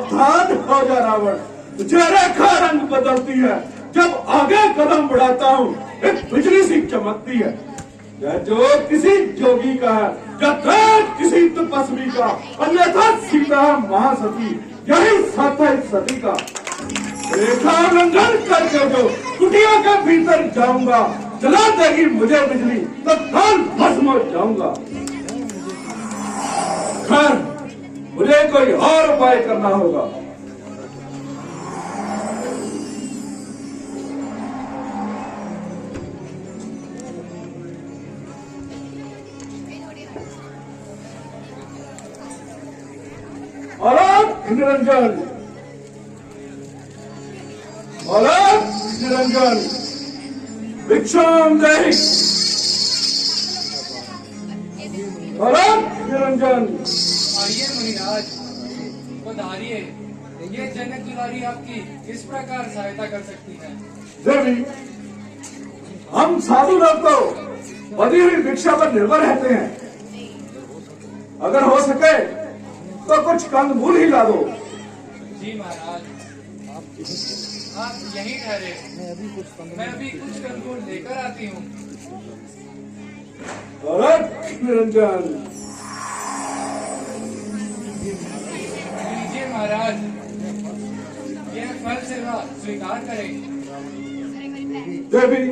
सावधान हो जा रावण, तुझे रेखा रंग बदलती है जब आगे कदम बढ़ाता हूँ, एक बिजली सी चमकती है। यह जो किसी जोगी का है, या तेज किसी तपस्वी का, अन्यथा सीता है महासती, यही साथ है इस सती का। रेखा उल्लंघन करके जो कुटिया के भीतर जाऊंगा, जला देगी मुझे बिजली, तत्काल भस्म हो जाऊंगा। खैर, मुझे कोई और उपाय करना होगा। अलग निरंजन, अलग निरंजन, भिक्षाम देहि, अलग निरंजन। आइए मुनिराज, पधारिए। ये जनक दुलारी आपकी किस प्रकार सहायता कर सकती है? देवी, हम साधु लोग तो बदी हुई भिक्षा पर निर्भर रहते हैं। अगर हो सके तो कुछ कंदमूल ही ला दो। जी महाराज, आप यहीं ठहरे, मैं अभी कुछ कंदमूल लेकर आती हूँ। अलग निरंजन। लीजिए महाराज, यह फल सेवा स्वीकार करें। देवी,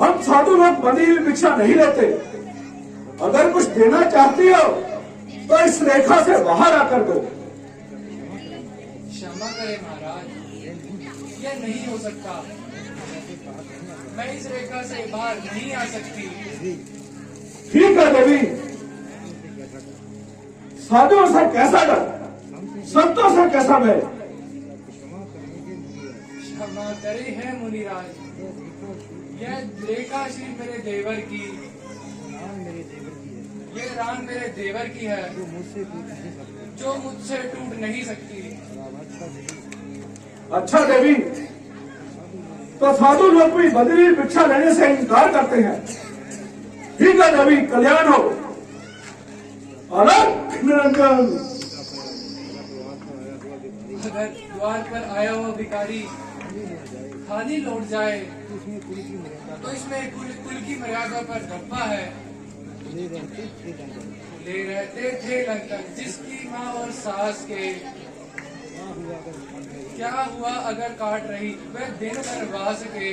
हम साधु लोग बनी हुई भिक्षा नहीं लेते। अगर कुछ देना चाहती हो तो इस रेखा से बाहर आकर दो। क्षमा करें महाराज, यह नहीं हो सकता। मैं इस रेखा से बाहर नहीं आ सकती। ठीक है देवी, साधुओं से कैसा डर, संतों से कैसा भय। क्षमा करे है मुनिराज, यह रेखा श्री मेरे देवर की, ये रान मेरे देवर की है, जो मुझसे टूट नहीं सकती। अच्छा देवी, तो साधु लोग भी बदली भिक्षा लेने से इनकार करते हैं। ठीक है देवी, कल्याण हो। अलग निरंजन। अगर द्वार पर आया हुआ भिखारी खाली लौट जाए तो इसमें कुल की मर्यादा पर धब्बा है। ले रहते थे लंका जिसकी माँ और सास के, क्या हुआ अगर काट रही वह दिन भर बास के।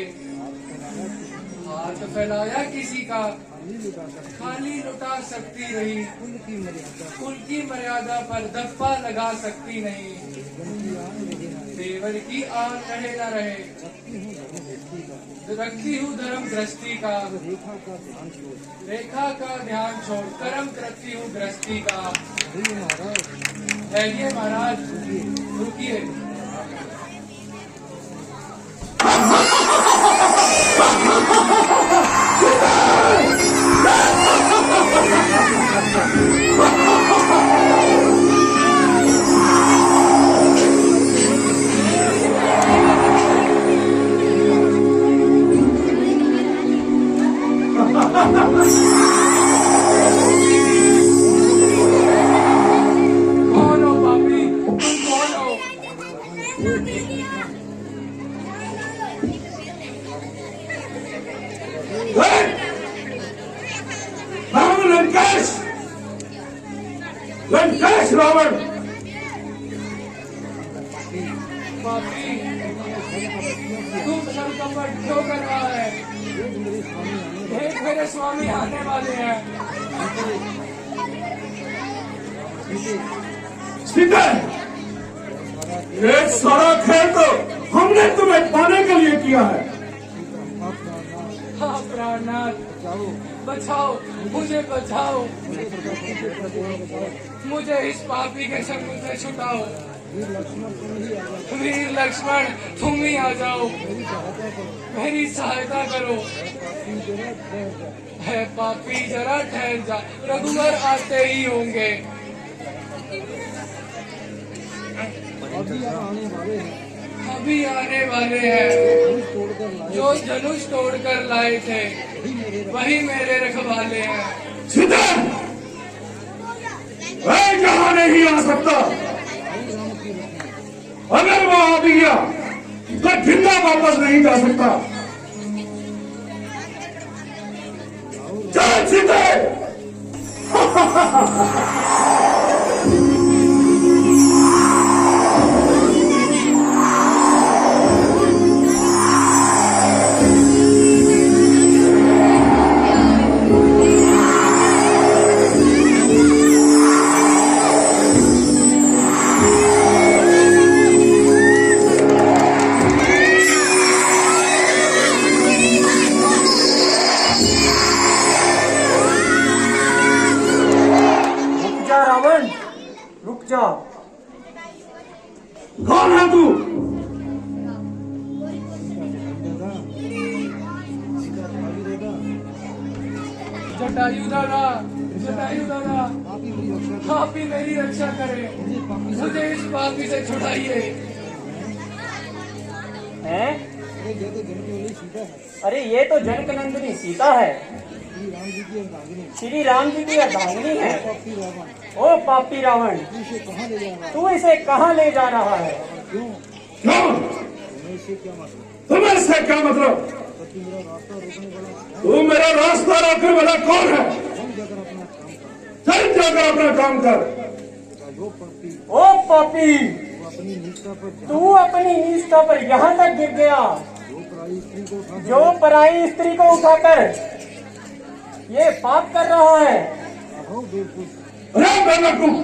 हाथ फैलाया किसी का खाली लुटा सकती रही, कुल की मर्यादा पर धब्बा लगा सकती नहीं। देवर की आन रहे न रहे, रखती हूँ धर्म गृहस्थी का, रेखा का ध्यान छोड़ कर्म करती हूँ गृहस्थी का। है महाराज, रुकिए। कौन हो पापी, तुम कौन हो? लंकेश, लंकेश रावण। पापी, तुम संकट क्यों कर रहा है? देख मेरे स्वामी आने वाले हैं। सीता, ये सारा खेल तो हमने तुम्हें पाने के लिए किया है। हाँ प्राणनाथ, बचाओ, मुझे बचाओ, मुझे इस पापी के संग से छुटाओ। वीर लक्ष्मण, तुम ही आ जाओ, मेरी सहायता करो। है पापी, जरा ठहर जा, रघुवर आते ही होंगे। अभी आने वाले हैं। जो धनुष तोड़कर लाए थे वही मेरे रखवाले हैं। सीता, मैं यहाँ नहीं आ सकता। अगर वो आ भी गया तो जिंदा वापस नहीं जा सकता। चल सीते। रावण रुक जा। कौन है तू? जटायु दादा, जटायु दादा, आप ही मेरी रक्षा करें, मुझे इस पापी से छुड़ाइए। हैं? अरे ये तो जनक नंदिनी सीता है, श्री राम जी की अर्धांगिनी है। ओ पापी रावण, तू इसे कहाँ ले जा रहा है? क्यों? तुम्हें इससे क्या मतलब? तू मेरा रास्ता रोकने वाला कौन है? चल जाकर अपना काम कर। ओ पापी, तू अपनी निष्ठा पर यहाँ तक गिर गया, जो पराई स्त्री को उठाकर ये पाप कर रहा है। अरे बेवकूफ,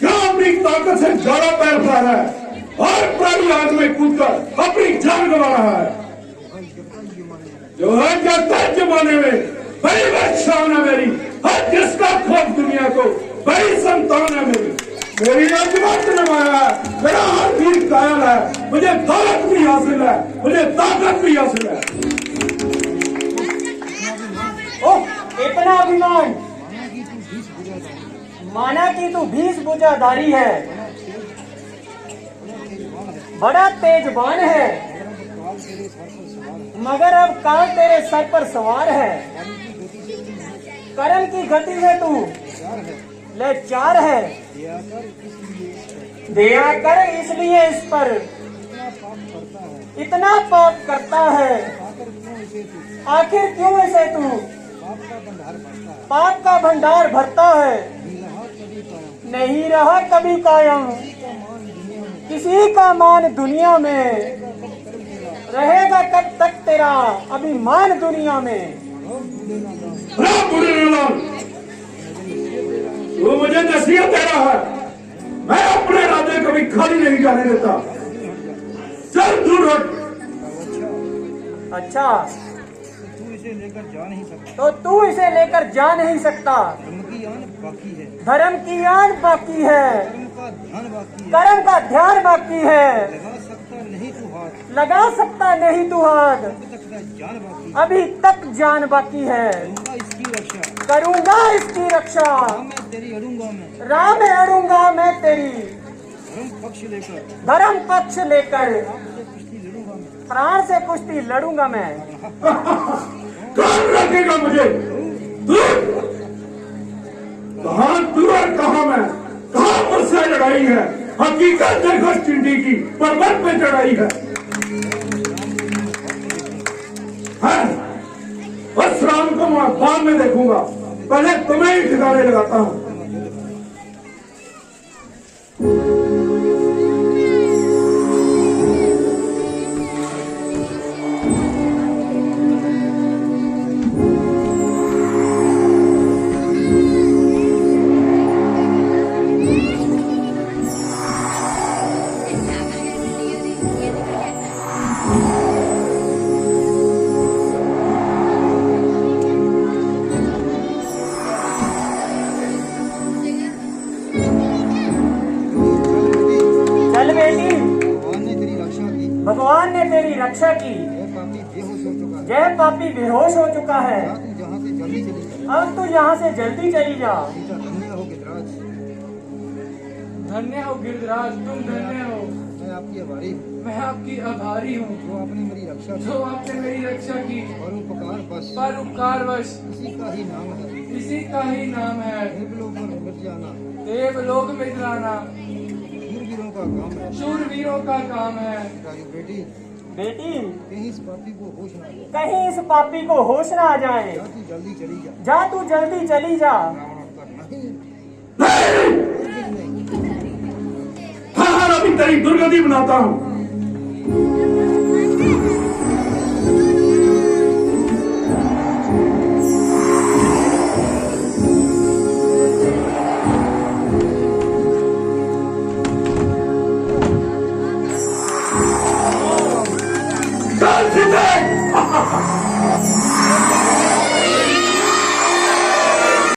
क्या अपनी ताकत से ज्यादा पैर उठा रहा है और पराई आग में कूदकर अपनी जान गंवा रहा है? जो है क्या जमाने में बड़ी शान है मेरी, हर जिसका खौफ दुनिया को बड़ी संतान है मेरी। मेरी अजमत नमाया है, मेरा हर वीर कायल है, मुझे दौलत भी हासिल है, मुझे ताकत भी हासिल है। ओह, इतना अभिमान! माना कि तू 20 भुजाधारी है, बड़ा तेजवान है, मगर अब काल तेरे सर पर सवार है। कर्म की गति से तू लाचार है, दया कर इसलिए इस पर इतना पाप करता है। आखिर क्यों इसे तू पाप का भंडार भरता है? नहीं रहा कभी कायम किसी का मान दुनिया में, रहेगा कब तक तेरा अभिमान दुनिया में? तू मुझे नसीहत दे रहा है, मैं अपने इरादे कभी खाली नहीं जाने देता। चल दूर हट। अच्छा, तू इसे लेकर जा नहीं सकता। तो तू इसे लेकर जा नहीं सकता। धर्म की आन बाकी है, धर्म की आन बाकी है, कर्म का ध्यान बाकी है। कर्म का ध्यान बाकी है। लगा सकता नहीं तू हाथ, लगा सकता नहीं तू हाथ, अब तक का जान बाकी है। अभी तक जान बाकी है। करूंगा इसकी रक्षा, करूंगा इसकी रक्षा, हाँ मैं तेरी अड़ूंगा मैं। राह में अड़ूंगा मैं तेरी, धर्म पक्ष लेकर धर्म पक्ष लेकर आपसे कुश्ती लड़ूंगा मैं। प्राण से कुश्ती लड़ूंगा मैं। कौन रखेगा मुझे? कहाँ तू और कहाँ मैं? कहाँ मुझसे लड़ाई है? हकीकत देखो चिंटी की पर्वत पे चढ़ाई है। बस राम को मैं बाद में देखूंगा, पहले तुम्हें ही ठिकाने लगाता हूँ। चल बेटी, भगवान ने तेरी रक्षा की। भगवान ने तेरी रक्षा की। यह पापी बेहोश हो चुका है। जय पापी बेहोश हो चुका है। जा तू जहाँ से जल्दी चली जा। अब तू यहाँ से जल्दी चली जा। सीता धन्य हो गिरिराज, धन्य हो गिरिराज, तुम धन्य हो। मैं आपकी आभारी हूँ, मैं आपकी आभारी हूँ, जो आपने मेरी रक्षा की। जो आपने मेरी रक्षा की। और उपकार बस परोपकारवश इसी का ही नाम है। इसी का ही नाम है। देवलोक में मिट जाना, देवलोक में जाना, वीर का काम है, शूरवीरों का काम है। बेटी बेटी कहीं इस पापी को होश ना आए, कहीं इस पापी को होश ना आ जाए। जा तू जल्दी चली जा, जा तू जल्दी चली जा। रावण अब तक नहीं हाँ हाँ, अभी तेरी दुर्गति बनाता हूँ।